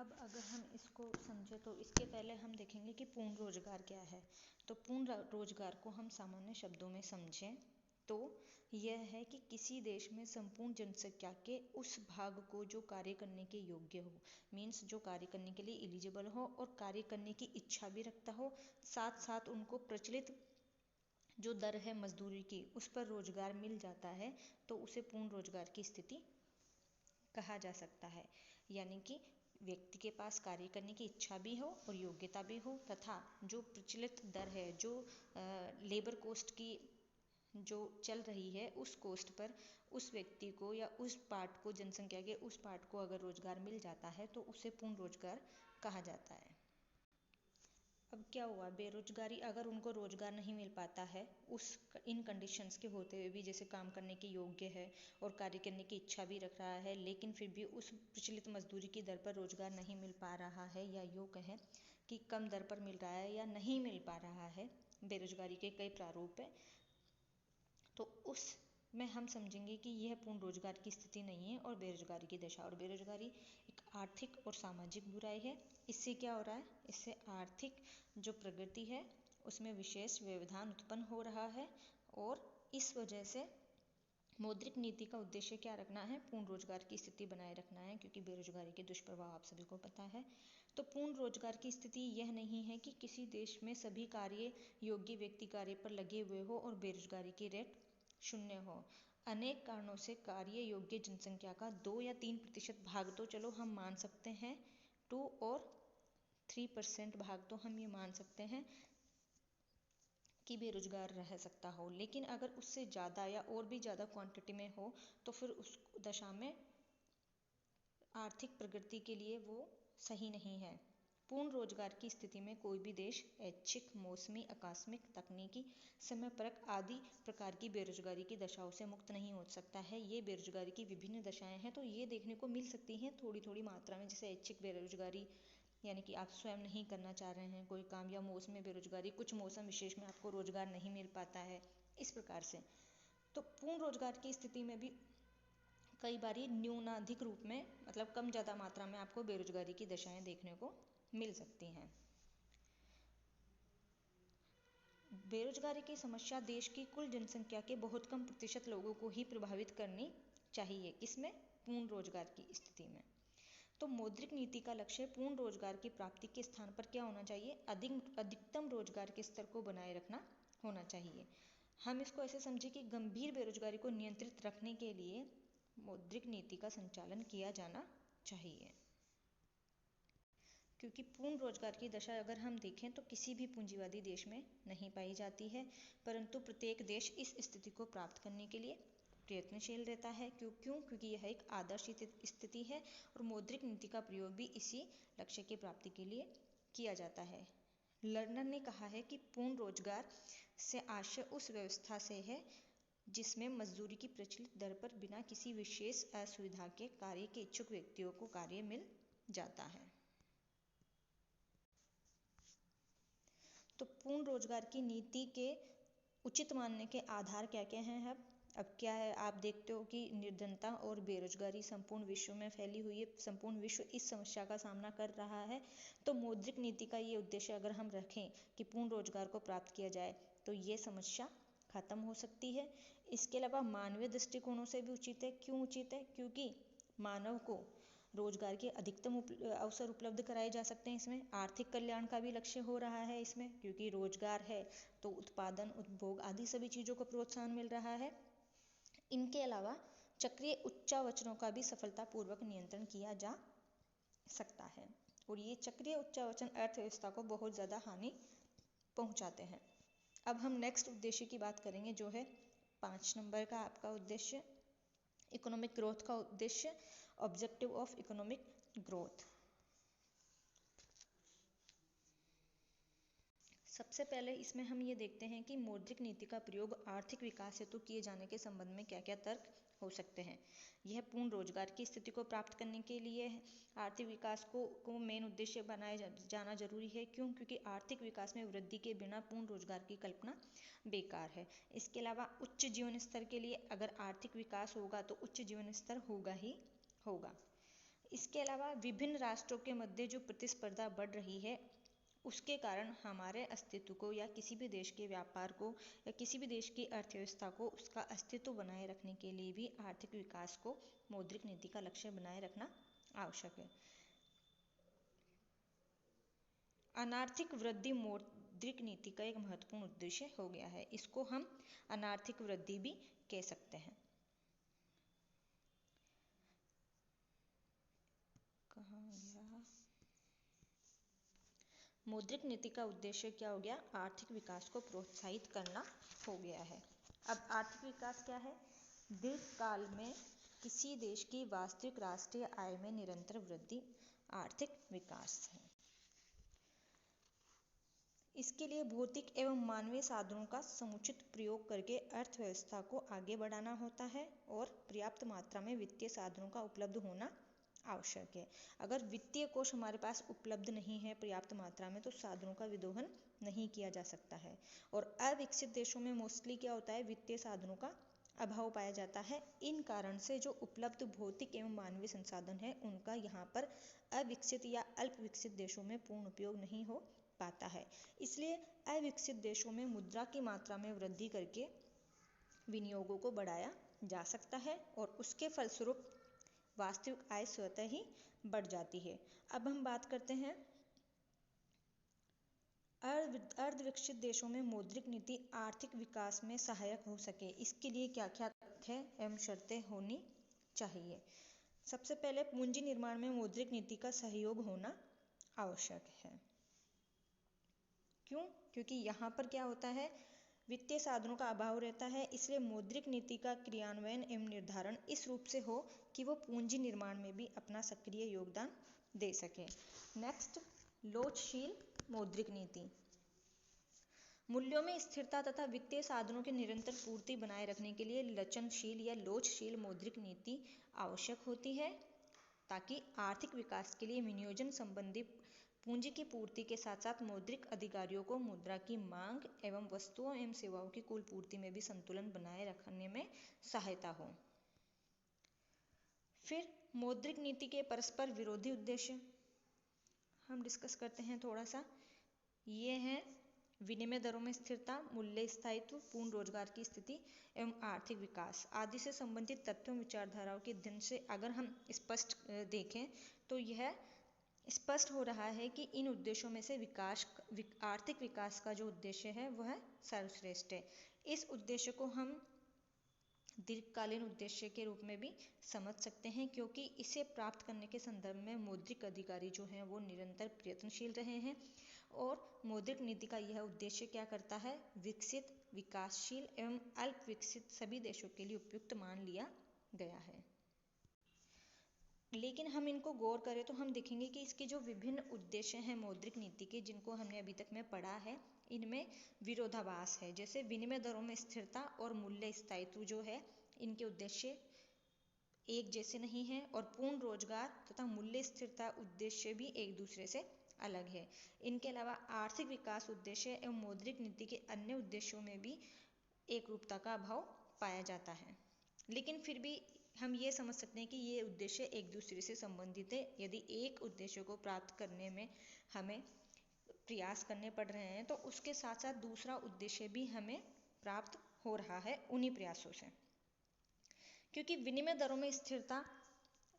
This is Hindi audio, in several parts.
अब अगर हम इसको समझे तो इसके पहले हम देखेंगे कि पूर्ण रोजगार क्या है। तो पूर्ण रोजगार को हम सामान्य शब्दों में समझें तो यह है कि किसी देश में संपूर्ण जनसंख्या के उस भाग को जो कार्य करने के योग्य हो, मीन्स जो कार्य करने के लिए एलिजिबल हो और कार्य करने की इच्छा भी रखता हो, साथ साथ उनको प्रचलित जो दर है मजदूरी की उस पर रोजगार मिल जाता है, तो उसे पूर्ण रोजगार की स्थिति कहा जा सकता है। यानी कि व्यक्ति के पास कार्य करने की इच्छा भी हो और योग्यता भी हो, तथा जो प्रचलित दर है, जो लेबर कोस्ट की जो चल रही है, उस कोस्ट पर उस व्यक्ति को या उस पार्ट को, जनसंख्या के उस पार्ट को अगर रोजगार मिल जाता है तो उसे पूर्ण रोजगार कहा जाता है। अब क्या हुआ, बेरोजगारी अगर उनको रोजगार नहीं मिल पाता है उस इन कंडीशंस के होते हुए भी, जैसे काम करने के योग्य है और कार्य करने की इच्छा भी रख रहा है, लेकिन फिर भी उस प्रचलित मजदूरी की दर पर रोजगार नहीं मिल पा रहा है, या यूँ कहें कि कम दर पर मिल रहा है या नहीं मिल पा रहा है, बेरोजगारी के कई प्रारूप है, तो उस में हम समझेंगे कि यह पूर्ण रोजगार की स्थिति नहीं है और बेरोजगारी की दशा। और बेरोजगारी एक आर्थिक और सामाजिक बुराई है। इससे क्या हो रहा है, इससे आर्थिक जो प्रगति है उसमें विशेष व्यवधान उत्पन्न हो रहा है, और इस वजह से मौद्रिक नीति का उद्देश्य क्या रखना है, पूर्ण रोजगार की स्थिति बनाए रखना है, क्योंकि बेरोजगारी के दुष्प्रभाव आप सभी को पता है। तो पूर्ण रोजगार की स्थिति यह नहीं है कि किसी देश में सभी कार्य योग्य व्यक्ति कार्य पर लगे हुए हो और बेरोजगारी की रेट शून्य हो। अनेक कारणों से कार्य योग्य जनसंख्या का 2 या 3% भाग तो चलो हम मान सकते हैं, 2 और 3% भाग तो हम ये मान सकते हैं कि बेरोजगार रह सकता हो, लेकिन अगर उससे ज़्यादा या और भी ज़्यादा क्वांटिटी में हो तो फिर उस दशा में आर्थिक प्रगति के लिए वो सही नहीं है। पूर्ण रोजगार की स्थिति में कोई भी देश ऐच्छिक, मौसमी, आकस्मिक, तकनीकी, समयपरक आदि प्रकार की बेरोजगारी की दशाओं से मुक्त नहीं हो सकता है। ये बेरोजगारी की विभिन्न दशाएं हैं, तो ये देखने को मिल सकती हैं थोड़ी थोड़ी मात्रा में, जैसे ऐच्छिक बेरोजगारी यानी कि आप स्वयं नहीं करना चाह रहे हैं कोई काम, या मौसमी बेरोजगारी, कुछ मौसम विशेष में आपको रोजगार नहीं मिल पाता है, इस प्रकार से। तो पूर्ण रोजगार की स्थिति में भी कई बारी न्यूनाधिक रूप में, मतलब कम ज़्यादा मात्रा में आपको बेरोजगारी की दशाएं देखने को मिल सकती हैं। बेरोजगारी की समस्या देश की कुल जनसंख्या के बहुत कम प्रतिशत लोगों को ही प्रभावित करनी चाहिए। किसमें, पूर्ण रोजगार की स्थिति में। तो मौद्रिक नीति का लक्ष्य पूर्ण रोजगार की प्राप्ति के स्थान पर क्या होना चाहिए, अधिकतम रोजगार के स्तर को बनाए रखना होना चाहिए। हम इसको ऐसे समझे कि गंभीर बेरोजगारी को नियंत्रित रखने के लिए मौद्रिक नीति का संचालन किया जाना चाहिए, क्योंकि पूर्ण रोजगार की दशा अगर हम देखें तो किसी भी पूंजीवादी देश में नहीं पाई जाती है, परंतु प्रत्येक देश इस स्थिति को प्राप्त करने के लिए प्रयत्नशील रहता है। क्योंकि यह एक आदर्श स्थिति है और मौद्रिक नीति का प्रयोग भी इसी लक्ष्य की प्राप्ति के लिए किया जाता है। लर्नर ने कहा है कि पूर्ण रोजगार से आशय उस व्यवस्था से है जिसमें मजदूरी की प्रचलित दर पर बिना किसी विशेष असुविधा के कार्य के इच्छुक व्यक्तियों को कार्य मिल जाता है। तो पूर्ण रोजगार की नीति के उचित मानने के आधार क्या क्या हैं। अब क्या है, आप देखते हो कि निर्धनता और बेरोजगारी संपूर्ण विश्व में फैली हुई है, संपूर्ण विश्व इस समस्या का सामना कर रहा है। तो मौद्रिक नीति का ये उद्देश्य अगर हम रखें कि पूर्ण रोजगार को प्राप्त किया जाए तो ये समस्या खत्म हो सकती है। इसके अलावा मानवीय दृष्टिकोणों से भी उचित है। क्यों उचित है, क्योंकि मानव को रोजगार के अधिकतम अवसर उपलब्ध कराए जा सकते हैं। इसमें आर्थिक कल्याण का भी लक्ष्य हो रहा है इसमें, क्योंकि रोजगार है तो उत्पादन, उपभोग आदि सभी चीज़ों को प्रोत्साहन मिल रहा है। इनके अलावा चक्रीय उच्चावचनों का भी सफलतापूर्वक नियंत्रण किया जा सकता है, और ये चक्रीय उच्चावचन अर्थव्यवस्था को बहुत ज़्यादा हानि पहुंचाते हैं। अब हम नेक्स्ट उद्देश्य की बात करेंगे, जो है 5 नंबर का आपका उद्देश्य, इकोनॉमिक ग्रोथ का उद्देश्य, ऑब्जेक्टिव ऑफ इकोनॉमिक ग्रोथ। सबसे पहले इसमें हम ये देखते हैं कि मौद्रिक नीति का प्रयोग आर्थिक विकास हेतु किए जाने के संबंध में क्या क्या तर्क हो सकते हैं। यह पूर्ण रोजगार की स्थिति को प्राप्त करने के लिए आर्थिक विकास को मेन उद्देश्य बनाया जाना जरूरी है। क्यों, क्योंकि आर्थिक विकास में वृद्धि के बिना पूर्ण रोजगार की कल्पना बेकार है। इसके अलावा उच्च जीवन स्तर के लिए अगर आर्थिक विकास होगा तो उच्च जीवन स्तर होगा ही होगा। इसके अलावा विभिन्न राष्ट्रों के मध्य जो प्रतिस्पर्धा बढ़ रही है उसके कारण हमारे अस्तित्व को या किसी भी देश के व्यापार को या किसी भी देश की अर्थव्यवस्था को उसका अस्तित्व बनाए रखने के लिए भी आर्थिक विकास को मौद्रिक नीति का लक्ष्य बनाए रखना आवश्यक है। अनार्थिक वृद्धि मौद्रिक नीति का एक महत्वपूर्ण उद्देश्य हो गया है। इसको हम अनार्थिक वृद्धि भी कह सकते हैं। कहाँ गया? मौद्रिक नीति का उद्देश्य क्या हो गया? आर्थिक विकास को प्रोत्साहित करना हो गया है। अब आर्थिक विकास क्या है? दीर्घकाल में किसी देश की वास्तविक राष्ट्रीय आय में निरंतर वृद्धि आर्थिक विकास है। इसके लिए भौतिक एवं मानवीय साधनों का समुचित प्रयोग करके अर्थव्यवस्था को आगे बढ़ाना होता है और पर्याप्त मात्रा में वित्तीय साधनों का उपलब्ध होना आवश्यक है। अगर वित्तीय कोष हमारे पास उपलब्ध नहीं है पर्याप्त मात्रा में तो साधनों का विदोहन नहीं किया जा सकता है। और अविकसित देशों में मोस्टली क्या होता है? वित्तीय साधनों का अभाव पाया जाता है। इन कारण से जो उपलब्ध भौतिक एवं मानवीय संसाधन है उनका यहाँ पर अविकसित या अल्प विकसित देशों में पूर्ण उपयोग नहीं हो पाता है। इसलिए अविकसित देशों में मुद्रा की मात्रा में वृद्धि करके विनियोगों को बढ़ाया जा सकता है और उसके फलस्वरूप वास्तविक आय स्वतः ही बढ़ जाती है। अब हम बात करते हैं अर्धविकसित देशों में मौद्रिक नीति आर्थिक विकास में सहायक हो सके इसके लिए क्या क्या तथ्य एवं शर्तें होनी चाहिए। सबसे पहले पूंजी निर्माण में मौद्रिक नीति का सहयोग होना आवश्यक है। क्यों? क्योंकि यहाँ पर क्या होता है? वित्तीय साधनों का अभाव रहता है। इसलिए मौद्रिक नीति का क्रियान्वयन एवं निर्धारण इस रूप से हो कि वो पूंजी निर्माण में भी अपना सक्रिय योगदान दे सके। नेक्स्ट, लोचशील मौद्रिक नीति। मूल्यों में स्थिरता तथा वित्तीय साधनों की निरंतर पूर्ति बनाए रखने के लिए लचनशील या लोचशील मौद्रिक नीति आवश्यक होती है ताकि आर्थिक विकास के लिए विनियोजन संबंधी पूंजी की पूर्ति के साथ साथ मौद्रिक अधिकारियों को मुद्रा की मांग एवं वस्तुओं एवं सेवाओं की कुल पूर्ति में भी संतुलन बनाए रखने में सहायता हो। फिर मौद्रिक नीति के परस्पर विरोधी उद्देश्य हम डिस्कस करते हैं थोड़ा सा। ये हैं विनिमय दरों में स्थिरता, मूल्य स्थायित्व, पूर्ण रोजगार की स्थिति एवं आर्थिक विकास आदि से संबंधित तथ्यों विचारधाराओं के अध्ययन से अगर हम स्पष्ट देखें तो यह स्पष्ट हो रहा है कि इन उद्देश्यों में से आर्थिक विकास का जो उद्देश्य है वह सर्वश्रेष्ठ है। इस उद्देश्य को हम दीर्घकालीन उद्देश्य के रूप में भी समझ सकते हैं क्योंकि इसे प्राप्त करने के संदर्भ में मौद्रिक अधिकारी जो हैं वो निरंतर प्रयत्नशील रहे हैं और मौद्रिक नीति का यह उद्देश्य क्या करता है? विकसित, विकासशील एवं अल्प विकसित सभी देशों के लिए उपयुक्त मान लिया गया है। लेकिन हम इनको गौर करें तो हम देखेंगे कि इसके जो विभिन्न उद्देश्य हैं मौद्रिक नीति के जिनको हमने अभी तक में पढ़ा है इनमें विरोधाभास है। जैसे विनिमय दरों में स्थिरता और मूल्य स्थायित्व जो है इनके उद्देश्य एक जैसे नहीं है और पूर्ण रोजगार तथा मूल्य स्थिरता उद्देश्य भी एक दूसरे से अलग है। इनके अलावा आर्थिक विकास उद्देश्य एवं मौद्रिक नीति के अन्य उद्देश्यों में भी एक रूपता का अभाव पाया जाता है। लेकिन फिर भी हम ये समझ सकते हैं कि ये उद्देश्य एक दूसरे से संबंधित है। यदि एक उद्देश्य को प्राप्त करने में हमें प्रयास करने पड़ रहे हैं तो उसके साथ साथ दूसरा उद्देश्य भी हमें प्राप्त हो रहा है उन्हीं प्रयासों से। क्योंकि विनिमय दरों में स्थिरता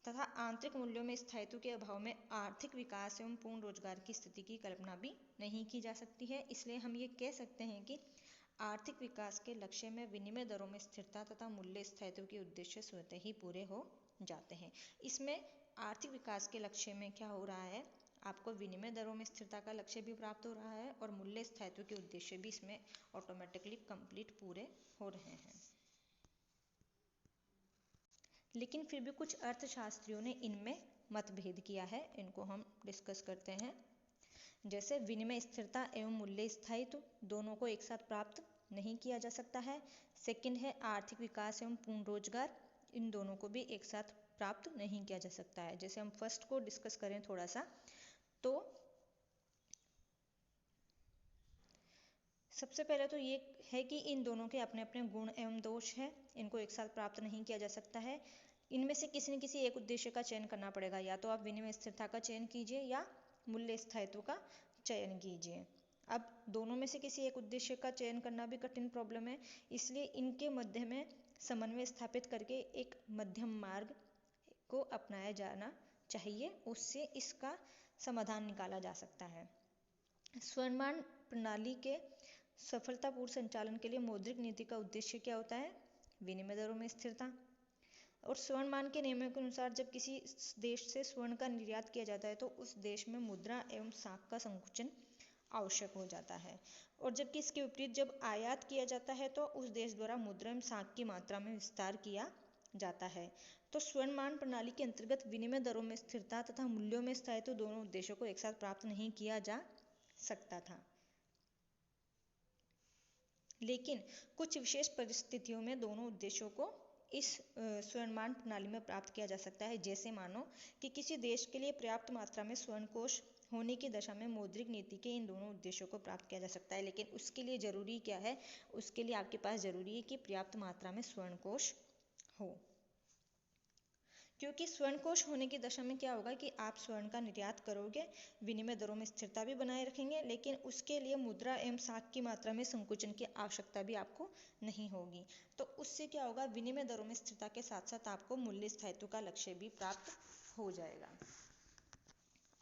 तथा आंतरिक मूल्यों में स्थायित्व के अभाव में आर्थिक विकास एवं पूर्ण रोजगार की स्थिति की कल्पना भी नहीं की जा सकती है। इसलिए हम ये कह सकते हैं कि आर्थिक विकास के लक्ष्य में विनिमय दरों में स्थिरता तथा मूल्य स्थायित्व के उद्देश्य स्वतः ही पूरे हो जाते हैं। इसमें आर्थिक विकास के लक्ष्य में क्या हो रहा है? आपको विनिमय दरों में स्थिरता का लक्ष्य भी प्राप्त हो रहा है और मूल्य स्थायित्व के उद्देश्य भी इसमें ऑटोमेटिकली कंप्लीट पूरे हो रहे हैं। लेकिन फिर भी कुछ अर्थशास्त्रियों ने इनमें मतभेद किया है, इनको हम डिस्कस करते हैं। जैसे विनिमय स्थिरता एवं मूल्य स्थायित्व दोनों को एक साथ प्राप्त नहीं किया जा सकता है। सेकंड है आर्थिक विकास एवं पूर्ण रोजगार, इन दोनों को भी एक साथ प्राप्त नहीं किया जा सकता है। जैसे हम फर्स्ट को डिस्कस करें थोड़ा सा तो सबसे पहले तो ये है कि इन दोनों के अपने अपने गुण एवं दोष हैं, इनको एक साथ प्राप्त नहीं किया जा सकता है। इनमें से किसी न किसी एक उद्देश्य का चयन करना पड़ेगा, या तो आप विनिमय स्थिरता का चयन कीजिए या मूल्य स्थायित्व का चयन कीजिए। अब दोनों में से किसी एक उद्देश्य का चयन करना भी कठिन प्रॉब्लम है, इसलिए इनके मध्य में समन्वय स्थापित करके एक मध्यम मार्ग को अपनाया जाना चाहिए, उससे इसका समाधान निकाला जा सकता है। स्वर्णमान प्रणाली के सफलतापूर्ण संचालन के लिए मौद्रिक नीति का उद्देश्य क्या होता है? विनिमय दरों में स्थिरता। और स्वर्णमान के नियमों के अनुसार जब किसी देश से स्वर्ण का निर्यात किया जाता है तो उस देश में मुद्रा एवं साख का संकुचन आवश्यक हो जाता है, और जबकि इसके विपरीत जब आयात किया जाता है तो उस देश द्वारा मुद्रा एवं साख की मात्रा में विस्तार किया जाता है। तो स्वर्णमान प्रणाली के अंतर्गत विनिमय दरों में स्थिरता तथा मूल्यों में स्थायित्व दोनों उद्देश्यों को एक साथ प्राप्त नहीं किया जा सकता था, लेकिन कुछ विशेष परिस्थितियों में दोनों उद्देश्यों को इस स्वर्णमान प्रणाली में प्राप्त किया जा सकता है। जैसे मानो कि किसी देश के लिए पर्याप्त मात्रा में स्वर्ण कोष होने की दशा में मौद्रिक नीति के इन दोनों उद्देश्यों को प्राप्त किया जा सकता है, लेकिन उसके लिए जरूरी क्या है? उसके लिए आपके पास जरूरी है कि पर्याप्त मात्रा में स्वर्ण कोष हो, क्योंकि स्वर्ण कोष होने की दशा में क्या होगा कि आप स्वर्ण का निर्यात करोगे, विनिमय दरों में स्थिरता भी बनाए रखेंगे, लेकिन उसके लिए मुद्रा एवं साख की मात्रा में संकुचन की आवश्यकता भी आपको नहीं होगी। तो उससे क्या होगा? विनिमय दरों में स्थिरता के साथ साथ आपको मूल्य स्थायित्व का लक्ष्य भी प्राप्त हो जाएगा।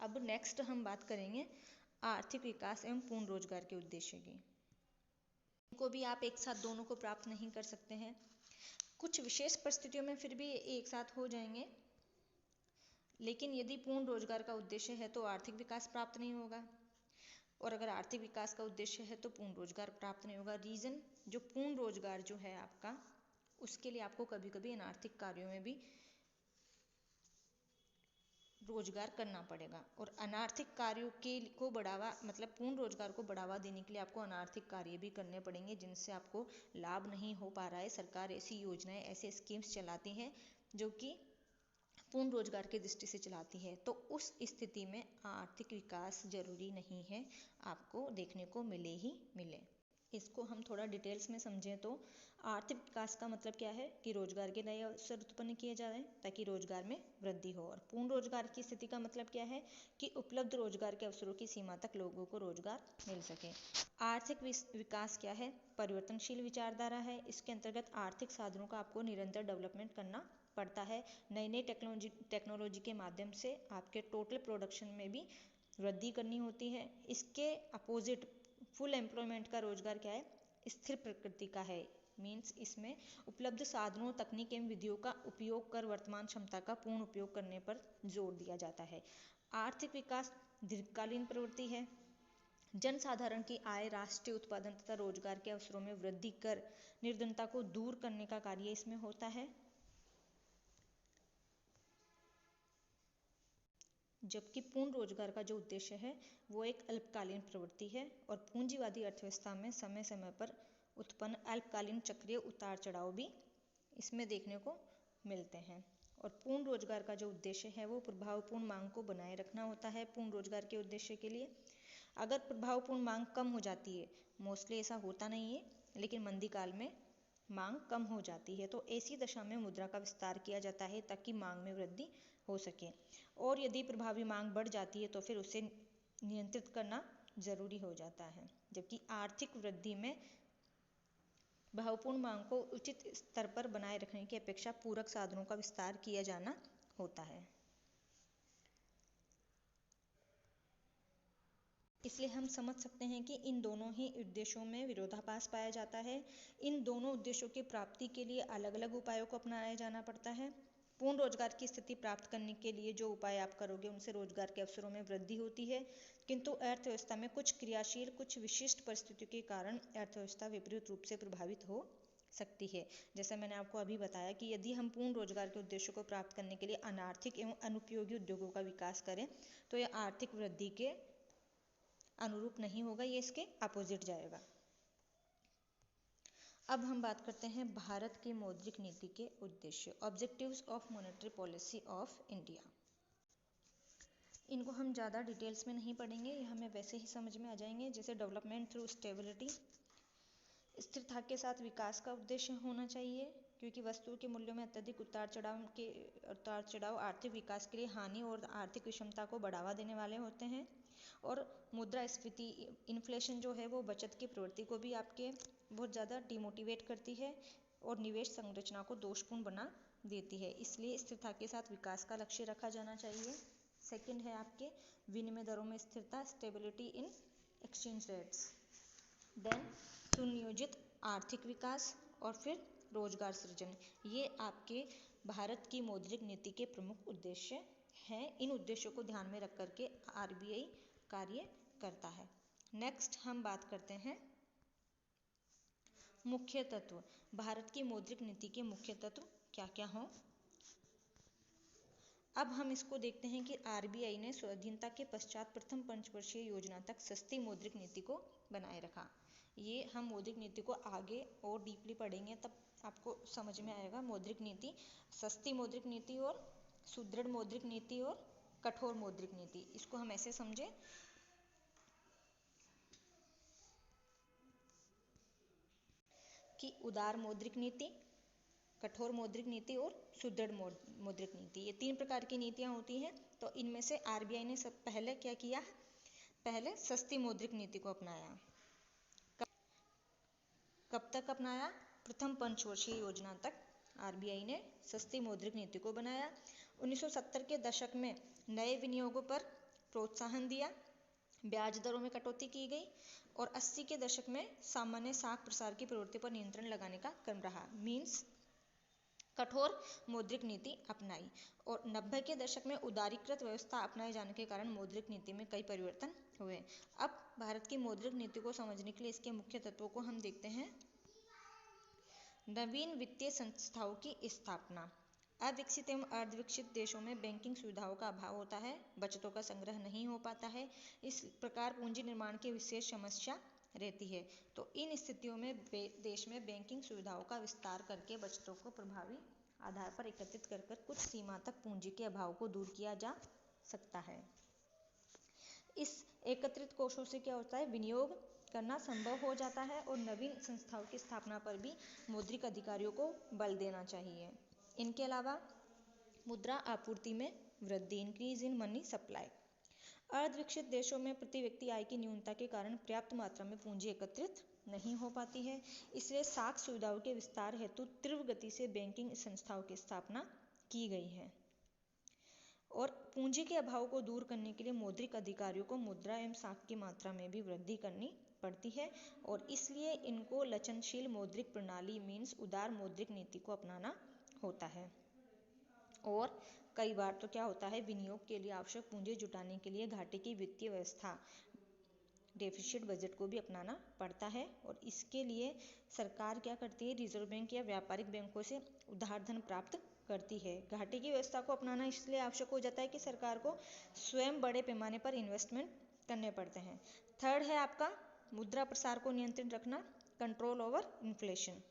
अब नेक्स्ट हम बात करेंगे आर्थिक विकास एवं पूर्ण रोजगार के उद्देश्य की। इनको भी आप एक साथ दोनों को प्राप्त नहीं कर सकते हैं, कुछ विशेष परिस्थितियों में फिर भी एक साथ हो जाएंगे, लेकिन यदि पूर्ण रोजगार का उद्देश्य है तो आर्थिक विकास प्राप्त नहीं होगा, और अगर आर्थिक विकास का उद्देश्य है तो पूर्ण रोजगार प्राप्त नहीं होगा। रीजन, जो पूर्ण रोजगार जो है आपका, उसके लिए आपको कभी कभी अनार्थिक कार्यों में भी रोजगार करना पड़ेगा, और अनार्थिक कार्यों को बढ़ावा, मतलब पूर्ण रोजगार को बढ़ावा देने के लिए आपको अनार्थिक कार्य भी करने पड़ेंगे जिनसे आपको लाभ नहीं हो पा रहा है। सरकार ऐसी योजनाएं, ऐसे स्कीम्स चलाती है जो कि पूर्ण रोजगार की दृष्टि से चलाती है, तो उस स्थिति में आर्थिक विकास जरूरी नहीं है आपको देखने को मिले ही मिले। इसको हम थोड़ा डिटेल्स में समझें तो आर्थिक विकास का मतलब क्या है कि रोजगार के नए अवसर उत्पन्न किए जा रहे हैं ताकि रोजगार में वृद्धि हो, और पूर्ण रोजगार की स्थिति का मतलब क्या है कि उपलब्ध रोजगार के अवसरों की सीमा तक लोगों को रोजगार मिल सके। आर्थिक विकास क्या है? परिवर्तनशील विचारधारा है। इसके अंतर्गत आर्थिक साधनों का आपको निरंतर डेवलपमेंट करना पड़ता है। नई नई टेक्नोलॉजी के माध्यम से आपके टोटल प्रोडक्शन में भी वृद्धि करनी होती है। इसके अपोजिट फुल एम्प्लॉयमेंट का रोजगार क्या है? स्थिर प्रकृति का है। मीन्स इसमें उपलब्ध साधनों, तकनीक एवं विधियों का उपयोग कर वर्तमान क्षमता का पूर्ण उपयोग करने पर जोर दिया जाता है। आर्थिक विकास दीर्घकालीन प्रवृत्ति है। जनसाधारण की आय, राष्ट्रीय उत्पादन तथा रोजगार के अवसरों में वृद्धि कर निर्धनता को दूर करने का कार्य इसमें होता है, जबकि पूर्ण रोजगार का जो उद्देश्य है वो एक अल्पकालीन प्रवृत्ति है, और पूंजीवादी अर्थव्यवस्था में समय समय पर उत्पन्न अल्पकालीन चक्रीय उतार चढ़ाव भी इसमें देखने को मिलते हैं। और पूर्ण रोजगार का जो उद्देश्य है वो प्रभावपूर्ण मांग को बनाए रखना होता है। पूर्ण रोजगार के उद्देश्य के लिए अगर प्रभावपूर्ण मांग कम हो जाती है, मोस्टली ऐसा होता नहीं है, लेकिन मंदी काल में मांग कम हो जाती है, तो ऐसी दशा में मुद्रा का विस्तार किया जाता है ताकि मांग में वृद्धि हो सके, और यदि प्रभावी मांग बढ़ जाती है तो फिर उसे नियंत्रित करना जरूरी हो जाता है। जबकि आर्थिक वृद्धि में भावपूर्ण मांग को उचित स्तर पर बनाए रखने की अपेक्षा पूरक साधनों का विस्तार किया जाना होता है। इसलिए हम समझ सकते हैं कि इन दोनों ही उद्देश्यों में विरोधाभास पाया जाता है। इन दोनों उद्देश्यों की प्राप्ति के लिए अलग अलग उपायों को अपनाया जाना पड़ता है। पूर्ण रोजगार की स्थिति प्राप्त करने के लिए जो उपाय आप करोगे उनसे रोजगार के अवसरों में वृद्धि होती है, किंतु अर्थव्यवस्था में कुछ क्रियाशील, कुछ विशिष्ट परिस्थितियों के कारण अर्थव्यवस्था विपरीत रूप से प्रभावित हो सकती है। जैसा मैंने आपको अभी बताया कि यदि हम पूर्ण रोजगार के उद्देश्यों को प्राप्त करने के लिए अनार्थिक एवं अनुपयोगी उद्योगों का विकास करें तो यह आर्थिक वृद्धि के अनुरूप नहीं होगा, ये इसके अपोजिट जाएगा। अब हम बात करते हैं भारत की मौद्रिक नीति के उद्देश्य, objectives of monetary policy of India. इनको हम ज़्यादा डिटेल्स में नहीं पढ़ेंगे, ये हमें वैसे ही समझ में आ जाएंगे, जैसे डेवलपमेंट थ्रू स्टेबिलिटी, स्थिरता के साथ विकास का उद्देश्य होना चाहिए, क्योंकि वस्तु के मूल्यों में अत्यधिक उतार चढ़ाव आर्थिक विकास के लिए हानि और आर्थिक विषमता को बढ़ावा देने वाले होते हैं। और मुद्रास्फीति इन्फ्लेशन जो है वो बचत की प्रवृत्ति को भी आपके बहुत ज़्यादा डिमोटिवेट करती है और निवेश संरचना को दोषपूर्ण बना देती है। इसलिए स्थिरता के साथ विकास का लक्ष्य रखा जाना चाहिए। सेकंड है आपके विनिमय दरों में स्थिरता, stability in exchange rates. Then सुनियोजित आर्थिक विकास और फिर रोजगार सृजन। ये आपके भारत की मौद्रिक नीति के प्रमुख उद्देश्य हैं। इन उद्देश्यों को ध्यान में रख करके आरबीआई कार्य करता है। नेक्स्ट हम बात करते हैं मुख्य तत्व। भारत की मौद्रिक नीति के मुख्य तत्व क्या क्या हों। अब हम इसको देखते हैं कि आरबीआई ने स्वाधीनता के पश्चात प्रथम पंचवर्षीय योजना तक सस्ती मौद्रिक नीति को बनाए रखा। ये हम मौद्रिक नीति को आगे और डीपली पढ़ेंगे तब आपको समझ में आएगा। मौद्रिक नीति, सस्ती मौद्रिक नीति और सुदृढ़ मौद्रिक नीति और कठोर मौद्रिक नीति, इसको हम ऐसे समझें कि उदार मौद्रिक नीति, कठोर मौद्रिक नीति और सुदृढ़ मौद्रिक नीति, ये 3 प्रकार की नीतियां होती हैं। तो इनमें से आरबीआई ने सब पहले क्या किया, पहले सस्ती मौद्रिक नीति को अपनाया। कब तक अपनाया, प्रथम पंचवर्षीय योजना तक आरबीआई ने सस्ती मौद्रिक नीति को बनाया। 1970 के दशक में नए विनियोगों पर प्रोत्साहन दिया, ब्याज दरों में कटौती की गई और 80 के दशक में सामान्य साख प्रसार की प्रवृत्ति पर नियंत्रण लगाने का क्रम रहा। मीन्स कठोर मौद्रिक नीति अपनाई और 90 के दशक में उदारीकृत व्यवस्था अपनाए जाने के कारण मौद्रिक नीति में कई परिवर्तन हुए। अब भारत की मौद्रिक नीति को समझने के लिए इसके मुख्य तत्वों को हम देखते हैं। नवीन वित्तीय संस्थाओं की स्थापना। अविकसित एवं अर्धविकसित देशों में बैंकिंग सुविधाओं का अभाव होता है, बचतों का संग्रह नहीं हो पाता है। इस प्रकार पूंजी निर्माण की विशेष समस्या रहती है। तो इन स्थितियों में देश में बैंकिंग सुविधाओं का विस्तार करके बचतों को प्रभावी आधार पर एकत्रित कर कुछ सीमा तक पूंजी के अभाव को दूर किया जा सकता है। इस एकत्रित कोषों से क्या होता है, विनियोग करना संभव हो जाता है और नवीन संस्थाओं की स्थापना पर भी मौद्रिक अधिकारियों को बल देना चाहिए। इनके अलावा मुद्रा आपूर्ति में वृद्धि, इंक्रीज इन मनी सप्लाई। अर्धविकसित देशों में प्रति व्यक्ति आय की न्यूनता के कारण पर्याप्त मात्रा में पूंजी एकत्रित नहीं हो पाती है। इसलिए साख सुविधाओं के विस्तार हेतु तीव्र गति से बैंकिंग संस्थाओं की स्थापना की गई है और पूंजी के अभाव को दूर करने के लिए मौद्रिक अधिकारियों को मुद्रा एवं साख की मात्रा में भी वृद्धि करनी पड़ती है और इसलिए इनको लचनशील मौद्रिक प्रणाली मीन्स उदार मौद्रिक नीति को अपनाना होता है। और कई बार तो क्या होता है, विनियोग के लिए आवश्यक पूंजी जुटाने के लिए घाटे की वित्तीय व्यवस्था, डेफिसिट बजट को भी अपनाना पड़ता है और इसके लिए सरकार क्या करती है, रिजर्व बैंक या व्यापारिक बैंकों से उधार धन प्राप्त करती है। घाटे की व्यवस्था को अपनाना इसलिए आवश्यक हो जाता है कि सरकार को स्वयं बड़े पैमाने पर इन्वेस्टमेंट करने पड़ते हैं। थर्ड है आपका मुद्रा प्रसार को नियंत्रित रखना, control over inflation.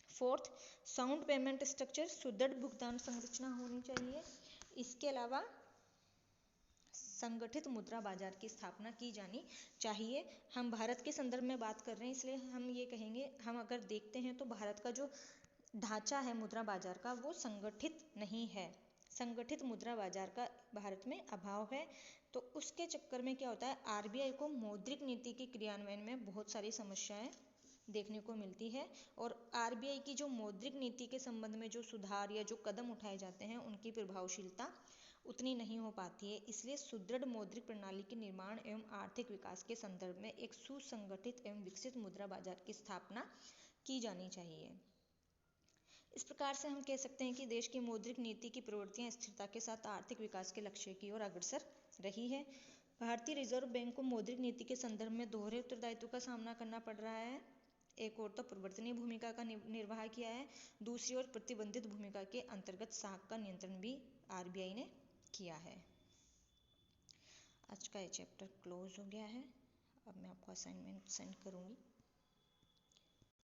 Fourth, sound payment structure, सुदृढ़ भुगतान संरचना होनी चाहिए। इसके अलावा संगठित मुद्रा बाजार की स्थापना की जानी चाहिए। हम भारत के संदर्भ में बात कर रहे हैं इसलिए हम ये कहेंगे, हम अगर देखते हैं तो भारत का जो ढांचा है मुद्रा बाजार का वो संगठित नहीं है। संगठित मुद्रा बाजार का भारत में अभाव है। तो उसके चक्कर में क्या होता है, आरबीआई को मौद्रिक नीति के क्रियान्वयन में बहुत सारी समस्याएं देखने को मिलती है और आरबीआई की जो मौद्रिक नीति के संबंध में जो सुधार या जो कदम उठाए जाते हैं उनकी प्रभावशीलता उतनी नहीं हो पाती है। इसलिए सुदृढ़ मौद्रिक प्रणाली के निर्माण एवं आर्थिक विकास के संदर्भ में एक सुसंगठित एवं विकसित मुद्रा बाजार की स्थापना की जानी चाहिए। इस प्रकार से हम कह सकते हैं कि देश की मौद्रिक नीति की प्रवृत्तियां स्थिरता के साथ आर्थिक विकास के लक्ष्य की ओर अग्रसर रही है। भारतीय रिजर्व बैंक को मौद्रिक नीति के संदर्भ में दोहरे उत्तरदायित्व का सामना करना पड़ रहा है। एक ओर तो परिवर्तनीय भूमिका का निर्वाह किया है, दूसरी ओर प्रतिबंधित भूमिका के अंतर्गत साख का नियंत्रण भी आरबीआई ने किया है। आज का ये चैप्टर क्लोज हो गया है। अब मैं आपको असाइनमेंट सेंड करूँगी।